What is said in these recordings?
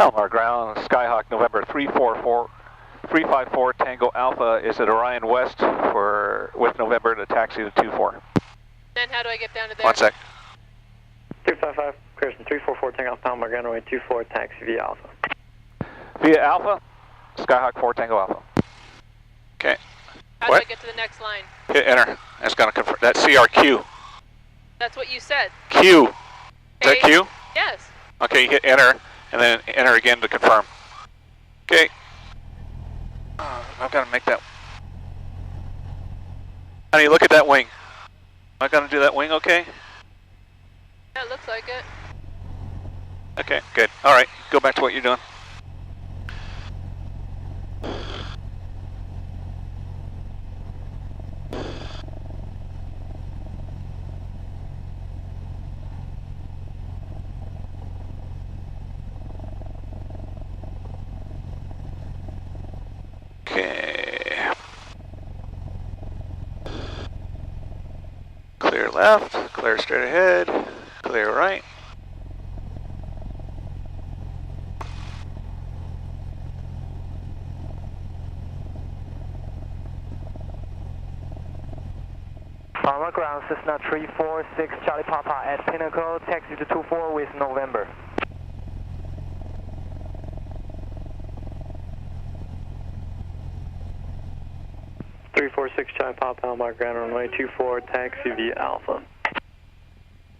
Palomar ground, Skyhawk November 354 Tango Alpha is at Orion West with November to taxi to 24. Then how do I get down to there? 1 sec. 355, Pearson 344 Tango Alpha, Palomar ground runway 24, taxi via Alpha. Via Alpha, Skyhawk 4 Tango Alpha. Okay. How do I get to the next line? Hit enter. It's going to confirm. That's CRQ. That's what you said. Q. Is that Q? Yes. Okay, hit enter, and then enter again to confirm. Okay. I've got to make that. Honey, look at that wing. Am I going to do that wing okay? Yeah, it looks like it. Okay, good. All right, go back to what you're doing. Okay. Clear left, clear straight ahead, clear right. Palomar ground, Cessna 346 Charlie Papa at Pinnacle, taxi to 24 with November. Charlie Papa, Palomar ground runway 24, taxi via Alpha.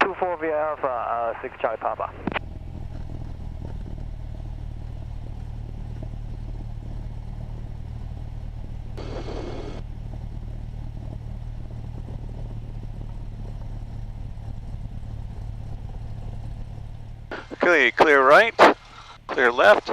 24 via Alpha, 6 Charlie Papa. Okay, clear right, clear left.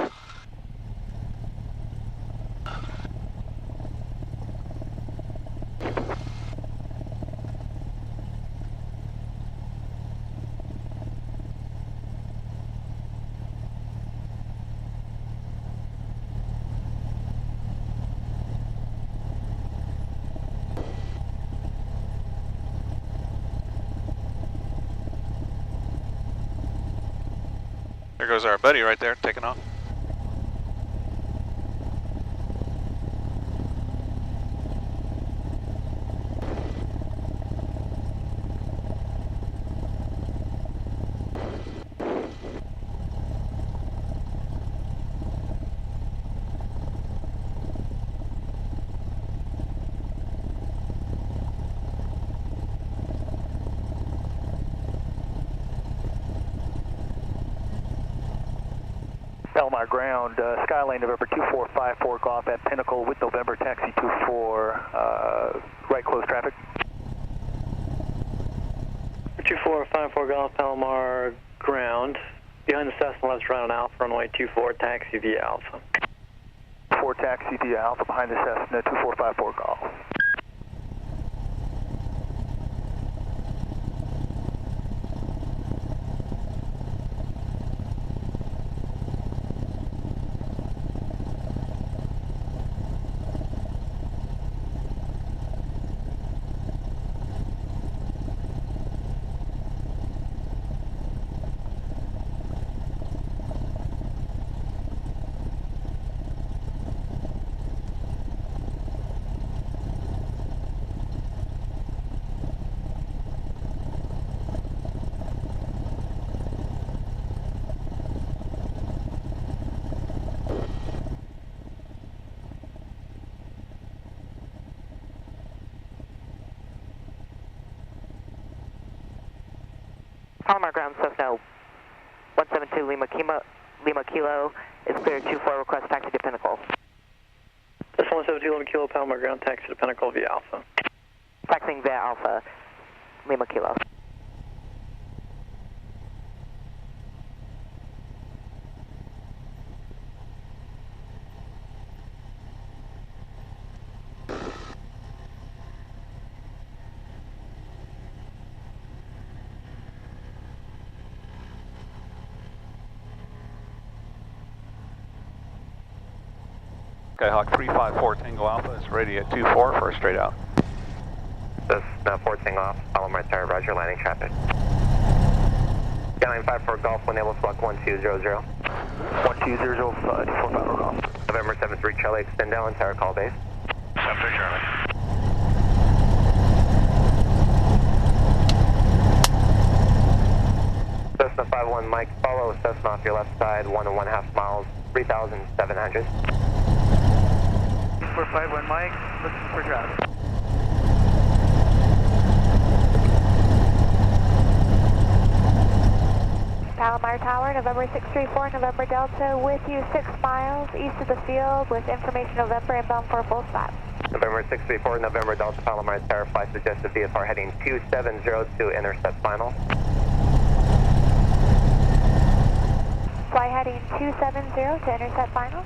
There goes our buddy right there, taking off. Palomar ground, Skyline November 2454 Golf at Pinnacle with November taxi 24, right close traffic. 2454 Golf, Palomar ground, behind the Cessna left right on Alpha, runway 24, taxi via Alpha. 4 taxi via Alpha behind the Cessna 2454 Golf. Palomar ground, Cessna 172 Lima Kilo is cleared 24, request taxi to Pinnacle. Cessna 172 Lima Kilo, Palomar ground, taxi to Pinnacle via Alpha. Taxiing via Alpha, Lima Kilo. Skyhawk 354 Tango Alpha is ready at 24 for a straight out. This is 4 Tango off, Palomar Tower, roger, landing traffic. Skyline 54 Golf, wind able select 1200. 120025 call. November 73 Charlie, extend down, tower call base. 73 Charlie. Cessna 51 Mike, follow Cessna off your left side, 1.5 miles, 3,700. 451 Mike, looking for traffic. Palomar Tower, November 634, November Delta, with you 6 miles east of the field with information November inbound for full spot. November 634, November Delta, Palomar Tower, flight suggested VFR heading 270 to intercept final. Fly heading 270 to intercept final.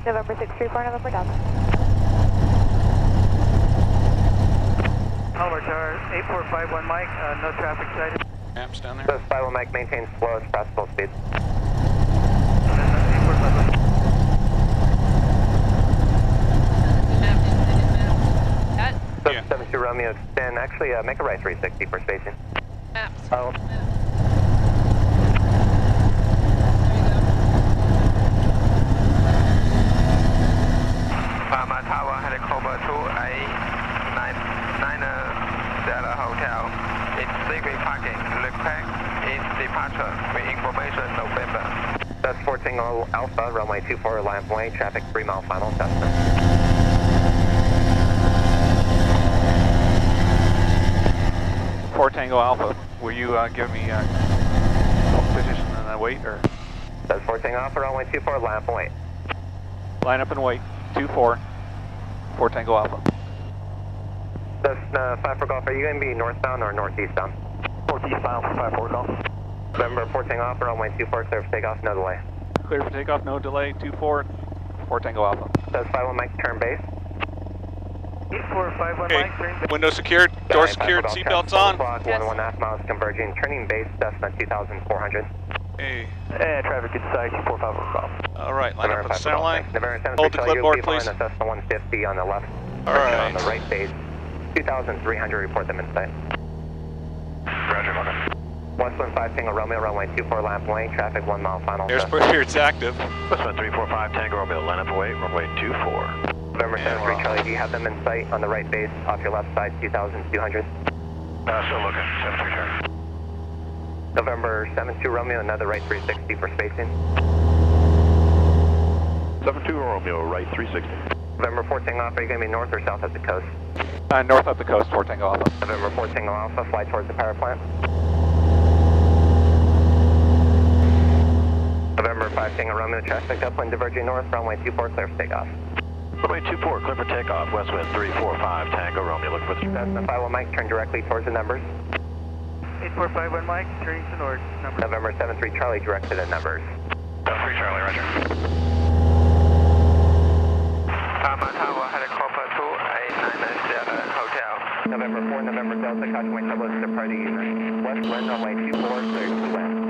November 634, November Delta. Palomar Tower, 8451 Mike, no traffic sighted. Maps down there. Cessna 51 Mike, maintain slowest practical speed. Yeah. 72 Romeo, extend, actually make a right 360 for spacing. Maps. Oh. Palomar Tower, helicopter to A990 Hotel. It's secret parking. Request is departure with information November. That's 14 Alpha, runway 24, line way, traffic 3 mile final, Cessna. 4 Tango Alpha, will you give me position and wait, or That's 14 Alpha, runway 24, line up and wait. line up and wait? 2-4, 4 Tango Alpha. Cessna 54 Golf, are you going to be northbound or northeastbound? Northeastbound for 54 Golf. November 14 Alpha, runway 24, clear for takeoff, no delay. Clear for takeoff, no delay. 2-4, 4 Tango Alpha. That's 51 Mike, turn base. 8451 Okay, Mike, turn base. window secured, door secured, seatbelts on. Clock, 1.5 miles converging, turning base, Cessna 2400. Hey, And traffic inside 2451 Golf. all right, line up at the center line. November 7th, Hold the clipboard, please. The Cessna 150 on the left. All right. On the right base, 2,300, report them in sight. Roger, Morgan. Westland 5 Tango Romeo, runway 24, lamp lane, traffic 1 mile final. There's Cessna. here, it's active. Westman 345 Tango Romeo, line up and wait, runway 24. November 73 Charlie, do you have them in sight on the right base, off your left side, 2,200? Still looking, 73 Charlie. November 72 Romeo, another right 360 for spacing. 72 Romeo, right 360. November 4 Tango Alpha, are you going to be north or south of the coast? North up the coast, 4 Tango Alpha. November 4 Tango Alpha, fly towards the power plant. November 5 Tango Romeo, traffic upwind diverging north, runway 24, clear for takeoff. Runway 24, clear for takeoff, Westwind 345 Tango Romeo, look for the... Cessna 51 Mike, turn directly towards the numbers. 8451 Mike, turning to north, number. November 73 Charlie, direct to the numbers. 3 Charlie, roger. Palomar Tower, helicopter to A990 Hotel. November 4 November Delta, caution my trouble, departing unit. West wind, runway 24, clear to land.